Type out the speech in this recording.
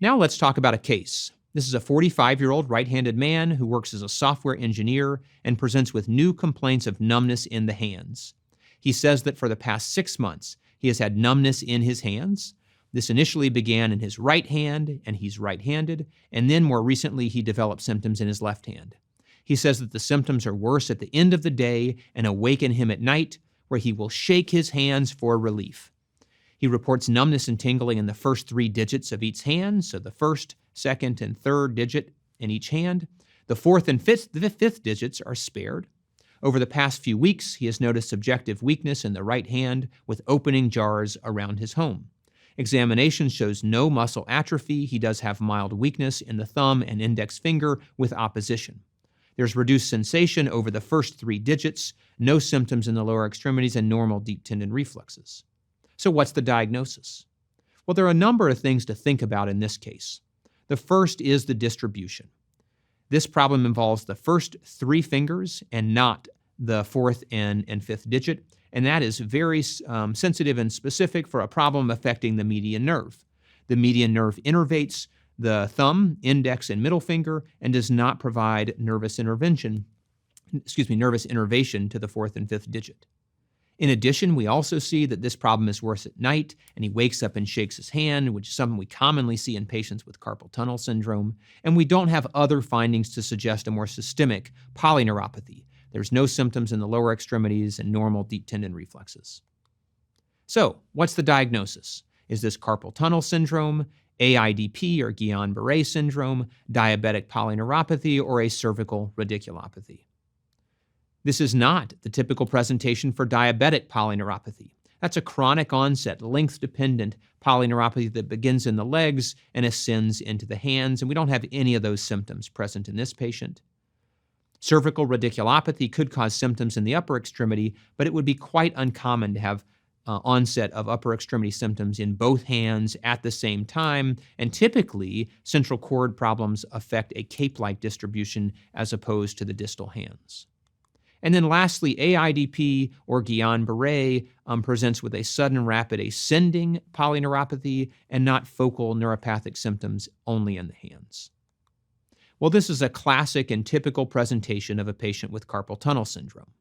Now let's talk about a case. This is a 45-year-old right-handed man who works as a software engineer and presents with new complaints of numbness in the hands. He says that for the past 6 months, he has had numbness in his hands. This initially began in his right hand, and he's right-handed, and then more recently he developed symptoms in his left hand. He says that the symptoms are worse at the end of the day and awaken him at night, where he will shake his hands for relief. He reports numbness and tingling in the first 3 digits of each hand, so the first, second, and third digit in each hand. The fourth and fifth digits are spared. Over the past few weeks, he has noticed subjective weakness in the right hand with opening jars around his home. Examination shows no muscle atrophy. He does have mild weakness in the thumb and index finger with opposition. There's reduced sensation over the first 3 digits, no symptoms in the lower extremities, and normal deep tendon reflexes. So what's the diagnosis? Well, there are a number of things to think about in this case. The first is the distribution. This problem involves the first 3 fingers and not the fourth and fifth digit, and that is very sensitive and specific for a problem affecting the median nerve. The median nerve innervates the thumb, index, and middle finger and does not provide nervous innervation to the fourth and fifth digit. In addition, we also see that this problem is worse at night, and he wakes up and shakes his hand, which is something we commonly see in patients with carpal tunnel syndrome, and we don't have other findings to suggest a more systemic polyneuropathy. There's no symptoms in the lower extremities and normal deep tendon reflexes. So, what's the diagnosis? Is this carpal tunnel syndrome, AIDP or Guillain-Barré syndrome, diabetic polyneuropathy, or a cervical radiculopathy? This is not the typical presentation for diabetic polyneuropathy. That's a chronic onset, length-dependent polyneuropathy that begins in the legs and ascends into the hands, and we don't have any of those symptoms present in this patient. Cervical radiculopathy could cause symptoms in the upper extremity, but it would be quite uncommon to have onset of upper extremity symptoms in both hands at the same time, and typically central cord problems affect a cape-like distribution as opposed to the distal hands. And then lastly, AIDP or Guillain-Barré presents with a sudden rapid ascending polyneuropathy and not focal neuropathic symptoms only in the hands. Well, this is a classic and typical presentation of a patient with carpal tunnel syndrome.